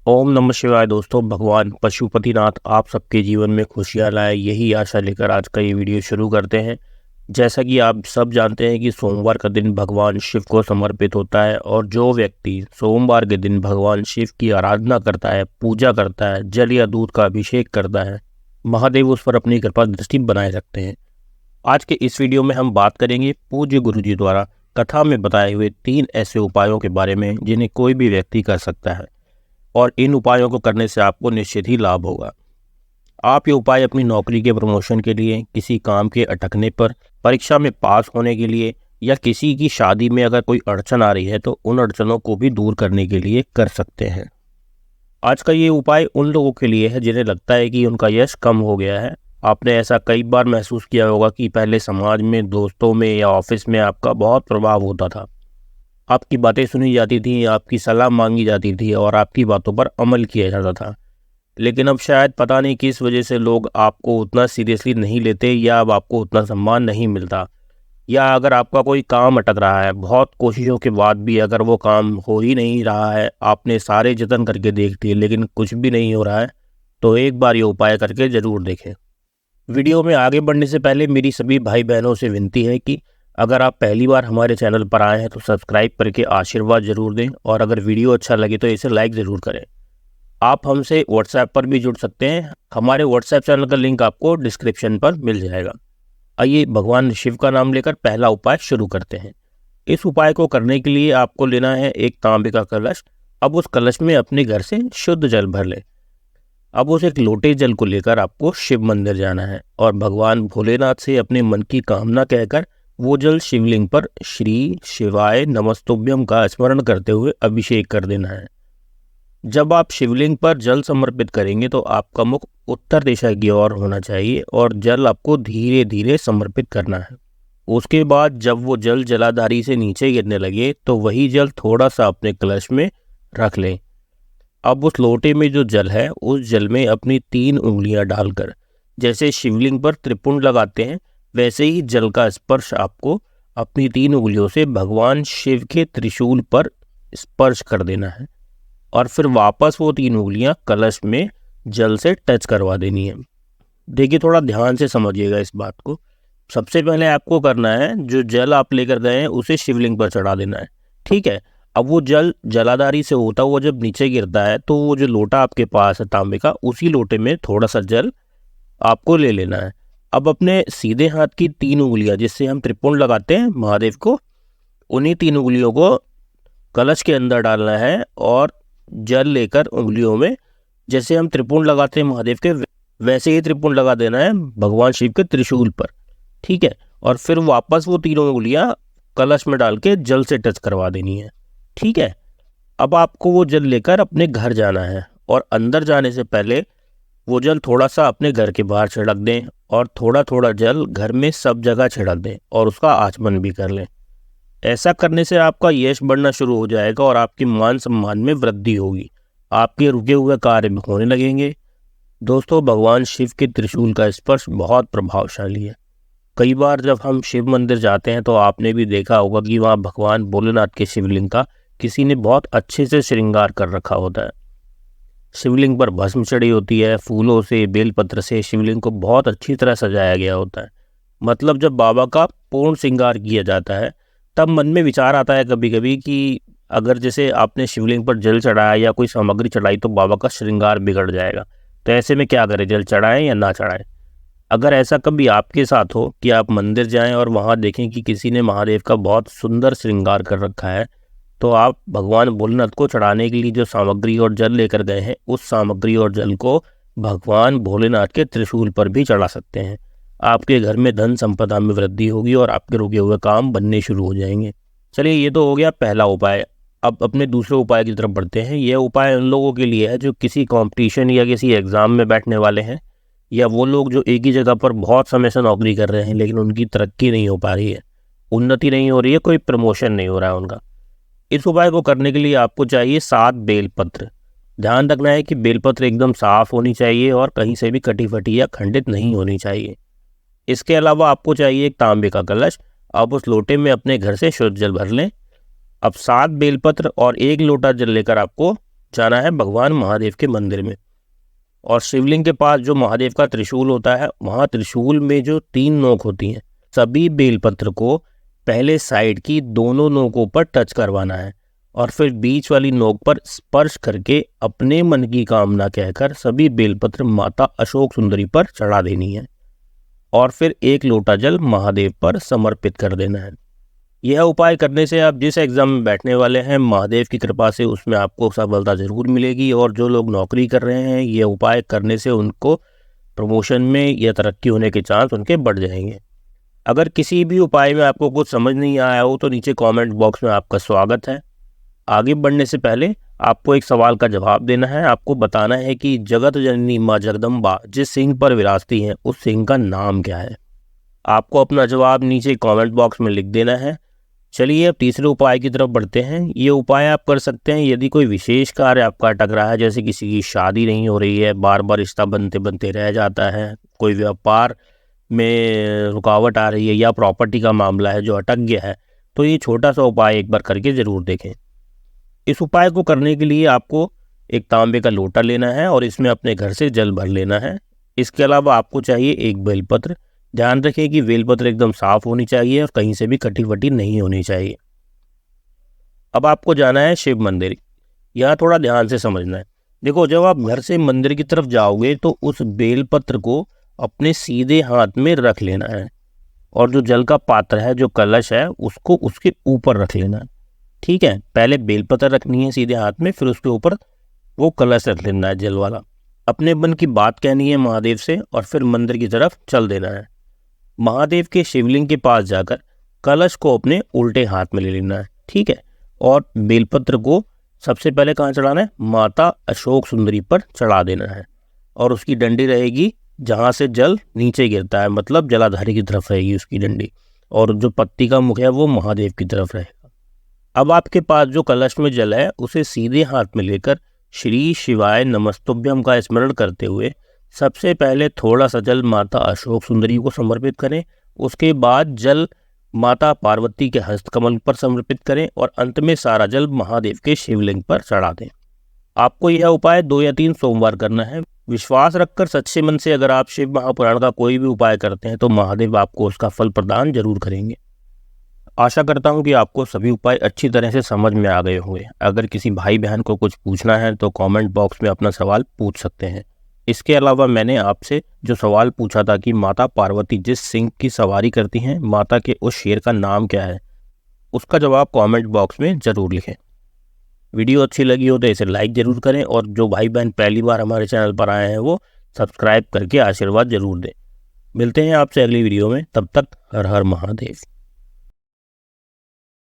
ओम नमः शिवाय। दोस्तों, भगवान पशुपतिनाथ आप सबके जीवन में खुशियाँ लाए, यही आशा लेकर आज का ये वीडियो शुरू करते हैं। जैसा कि आप सब जानते हैं कि सोमवार का दिन भगवान शिव को समर्पित होता है और जो व्यक्ति सोमवार के दिन भगवान शिव की आराधना करता है, पूजा करता है, जल या दूध का अभिषेक करता है, महादेव उस पर अपनी कृपा दृष्टि बनाए रखते हैं। आज के इस वीडियो में हम बात करेंगे पूज्य गुरु जी द्वारा कथा में बताए हुए 3 ऐसे उपायों के बारे में जिन्हें कोई भी व्यक्ति कर सकता है और इन उपायों को करने से आपको निश्चित ही लाभ होगा। आप ये उपाय अपनी नौकरी के प्रमोशन के लिए, किसी काम के अटकने पर, परीक्षा में पास होने के लिए या किसी की शादी में अगर कोई अड़चन आ रही है तो उन अड़चनों को भी दूर करने के लिए कर सकते हैं। आज का ये उपाय उन लोगों के लिए है जिन्हें लगता है कि उनका यश कम हो गया है। आपने ऐसा कई बार महसूस किया होगा कि पहले समाज में, दोस्तों में या ऑफिस में आपका बहुत प्रभाव होता था। आपकी बातें सुनी जाती थी, आपकी सलाह मांगी जाती थी और आपकी बातों पर अमल किया जाता था। लेकिन अब शायद पता नहीं किस वजह से लोग आपको उतना सीरियसली नहीं लेते या अब आपको उतना सम्मान नहीं मिलता। या अगर आपका कोई काम अटक रहा है, बहुत कोशिशों के बाद भी अगर वो काम हो ही नहीं रहा है, आपने सारे जतन करके देख लिए लेकिन कुछ भी नहीं हो रहा है, तो एक बार ये उपाय करके ज़रूर देखें। वीडियो में आगे बढ़ने से पहले मेरी सभी भाई बहनों से विनती है कि अगर आप पहली बार हमारे चैनल पर आए हैं तो सब्सक्राइब करके आशीर्वाद ज़रूर दें और अगर वीडियो अच्छा लगे तो इसे लाइक ज़रूर करें। आप हमसे व्हाट्सएप पर भी जुड़ सकते हैं। हमारे व्हाट्सएप चैनल का लिंक आपको डिस्क्रिप्शन पर मिल जाएगा। आइए भगवान शिव का नाम लेकर पहला उपाय शुरू करते हैं। इस उपाय को करने के लिए आपको लेना है एक तांबे का कलश। अब उस कलश में अपने घर से शुद्ध जल भर लें। अब उस एक लोटे जल को लेकर आपको शिव मंदिर जाना है और भगवान भोलेनाथ से अपने मन की कामना कहकर वो जल शिवलिंग पर श्री शिवाय नमस्तुभ्यम का स्मरण करते हुए अभिषेक कर देना है। जब आप शिवलिंग पर जल समर्पित करेंगे तो आपका मुख उत्तर दिशा की ओर होना चाहिए और जल आपको धीरे धीरे समर्पित करना है। उसके बाद जब वो जल जलाधारी से नीचे गिरने लगे तो वही जल थोड़ा सा अपने कलश में रख लें। अब उस लोटे में जो जल है उस जल में अपनी 3 उंगलियां डालकर, जैसे शिवलिंग पर त्रिपुंड लगाते हैं वैसे ही जल का स्पर्श आपको अपनी 3 उंगलियों से भगवान शिव के त्रिशूल पर स्पर्श कर देना है और फिर वापस वो 3 उंगलियां कलश में जल से टच करवा देनी है। देखिए, थोड़ा ध्यान से समझिएगा इस बात को। सबसे पहले आपको करना है, जो जल आप लेकर गए हैं उसे शिवलिंग पर चढ़ा देना है। ठीक है। अब वो जल जलाधारी से होता हुआ जब नीचे गिरता है तो वो जो लोटा आपके पास है तांबे का, उसी लोटे में थोड़ा सा जल आपको ले लेना है। अब अपने सीधे हाथ की 3 उंगलियां, जिससे हम त्रिपुंड लगाते हैं महादेव को, उन्हीं 3 उंगलियों को कलश के अंदर डालना है और जल लेकर उंगलियों में, जैसे हम त्रिपुंड लगाते हैं महादेव के, वैसे ही त्रिपुंड लगा देना है भगवान शिव के त्रिशूल पर। ठीक है। और फिर वापस वो 3 उंगलियां कलश में डाल के जल से टच करवा देनी है। ठीक है। अब आपको वो जल लेकर अपने घर जाना है और अंदर जाने से पहले वो जल थोड़ा सा अपने घर के बाहर छिड़क दें और थोड़ा थोड़ा जल घर में सब जगह छिड़क दें और उसका आचमन भी कर लें। ऐसा करने से आपका यश बढ़ना शुरू हो जाएगा और आपके मान सम्मान में वृद्धि होगी। आपके रुके हुए कार्य भी होने लगेंगे। दोस्तों, भगवान शिव के त्रिशूल का स्पर्श बहुत प्रभावशाली है। कई बार जब हम शिव मंदिर जाते हैं तो आपने भी देखा होगा कि वहाँ भगवान भोलेनाथ के शिवलिंग का किसी ने बहुत अच्छे से श्रृंगार कर रखा होता है। शिवलिंग पर भस्म चढ़ी होती है, फूलों से, बेलपत्र से शिवलिंग को बहुत अच्छी तरह सजाया गया होता है। मतलब जब बाबा का पूर्ण श्रृंगार किया जाता है तब मन में विचार आता है कभी कभी कि अगर जैसे आपने शिवलिंग पर जल चढ़ाया या कोई सामग्री चढ़ाई तो बाबा का श्रृंगार बिगड़ जाएगा। तो ऐसे में क्या करें, जल चढ़ाएं या ना चढ़ाएं? अगर ऐसा कभी आपके साथ हो कि आप मंदिर जाएं और वहां देखें कि किसी ने महादेव का बहुत सुंदर श्रृंगार कर रखा है, तो आप भगवान भोलेनाथ को चढ़ाने के लिए जो सामग्री और जल लेकर गए हैं उस सामग्री और जल को भगवान भोलेनाथ के त्रिशूल पर भी चढ़ा सकते हैं। आपके घर में धन संपदा में वृद्धि होगी और आपके रुके हुए काम बनने शुरू हो जाएंगे। चलिए, ये तो हो गया पहला उपाय। अब अपने दूसरे उपाय की तरफ बढ़ते हैं। यह उपाय उन लोगों के लिए है जो किसी कंपटीशन या किसी एग्जाम में बैठने वाले हैं, या वो लोग जो एक ही जगह पर बहुत समय से नौकरी कर रहे हैं लेकिन उनकी तरक्की नहीं हो पा रही है, उन्नति नहीं हो रही है, कोई प्रमोशन नहीं हो रहा है उनका। इस उपाय को करने के लिए आपको चाहिए 7 बेलपत्र। ध्यान रखना है कि बेलपत्र एकदम साफ होनी चाहिए और कहीं से भी कटी फटी या खंडित नहीं होनी चाहिए। इसके अलावा आपको चाहिए एक तांबे का कलश। आप उस लोटे में अपने घर से शुद्ध जल भर लें। अब 7 बेलपत्र और 1 लोटा जल लेकर आपको जाना है भगवान महादेव के मंदिर में, और शिवलिंग के पास जो महादेव का त्रिशूल होता है, वहाँ त्रिशूल में जो 3 नोक होती हैं, सभी बेलपत्र को पहले साइड की दोनों नोकों पर टच करवाना है और फिर बीच वाली नोक पर स्पर्श करके अपने मन की कामना कहकर सभी बेलपत्र माता अशोक सुंदरी पर चढ़ा देनी है और फिर 1 लोटा जल महादेव पर समर्पित कर देना है। यह उपाय करने से आप जिस एग्जाम में बैठने वाले हैं, महादेव की कृपा से उसमें आपको सफलता जरूर मिलेगी। और जो लोग नौकरी कर रहे हैं, ये उपाय करने से उनको प्रमोशन में या तरक्की होने के चांस उनके बढ़ जाएंगे। अगर किसी भी उपाय में आपको कुछ समझ नहीं आया हो तो नीचे कमेंट बॉक्स में आपका स्वागत है। आगे बढ़ने से पहले आपको एक सवाल का जवाब देना है। आपको बताना है कि जगत जननी माँ जगदम्बा जिस सिंह पर विराजती हैं, उस सिंह का नाम क्या है। आपको अपना जवाब नीचे कमेंट बॉक्स में लिख देना है। चलिए अब तीसरे उपाय की तरफ बढ़ते हैं। ये उपाय आप कर सकते हैं यदि कोई विशेष कार्य आपका अटक रहा है, जैसे किसी की शादी नहीं हो रही है, बार बार रिश्ता बनते बनते रह जाता है, कोई व्यापार में रुकावट आ रही है या प्रॉपर्टी का मामला है जो अटक गया है, तो ये छोटा सा उपाय एक बार करके ज़रूर देखें। इस उपाय को करने के लिए आपको एक तांबे का लोटा लेना है और इसमें अपने घर से जल भर लेना है। इसके अलावा आपको चाहिए 1 बेलपत्र। ध्यान रखें कि बेलपत्र एकदम साफ होनी चाहिए और कहीं से भी कटी वटी नहीं होनी चाहिए। अब आपको जाना है शिव मंदिर। यहाँ थोड़ा ध्यान से समझना है। देखो, जब आप घर से मंदिर की तरफ जाओगे तो उस बेलपत्र को अपने सीधे हाथ में रख लेना है और जो जल का पात्र है, जो कलश है, उसको उसके ऊपर रख लेना है। ठीक है, पहले बेलपत्र रखनी है सीधे हाथ में, फिर उसके ऊपर वो कलश रख लेना है जल वाला। अपने मन की बात कहनी है महादेव से और फिर मंदिर की तरफ चल देना है। महादेव के शिवलिंग के पास जाकर कलश को अपने उल्टे हाथ में ले लेना है। ठीक है, और बेलपत्र को सबसे पहले कहाँ चढ़ाना है? माता अशोक सुंदरी पर चढ़ा देना है और उसकी डंडी रहेगी जहाँ से जल नीचे गिरता है, मतलब जलाधारी की तरफ रहेगी उसकी डंडी, और जो पत्ती का मुख है वो महादेव की तरफ रहेगा। अब आपके पास जो कलश में जल है उसे सीधे हाथ में लेकर श्री शिवाय नमस्तुभ्यम का स्मरण करते हुए सबसे पहले थोड़ा सा जल माता अशोक सुंदरी को समर्पित करें। उसके बाद जल माता पार्वती के हस्तकमल पर समर्पित करें और अंत में सारा जल महादेव के शिवलिंग पर चढ़ा दें। आपको यह उपाय 2 या 3 सोमवार करना है। विश्वास रखकर सच्चे मन से अगर आप शिव महापुराण का कोई भी उपाय करते हैं तो महादेव आपको उसका फल प्रदान जरूर करेंगे। आशा करता हूं कि आपको सभी उपाय अच्छी तरह से समझ में आ गए होंगे। अगर किसी भाई बहन को कुछ पूछना है तो कमेंट बॉक्स में अपना सवाल पूछ सकते हैं। इसके अलावा मैंने आपसे जो सवाल पूछा था कि माता पार्वती जिस सिंह की सवारी करती हैं, माता के उस शेर का नाम क्या है, उसका जवाब कमेंट बॉक्स में ज़रूर लिखें। वीडियो अच्छी लगी हो तो इसे लाइक ज़रूर करें और जो भाई बहन पहली बार हमारे चैनल पर आए हैं वो सब्सक्राइब करके आशीर्वाद ज़रूर दें। मिलते हैं आपसे अगली वीडियो में, तब तक हर हर महादेव।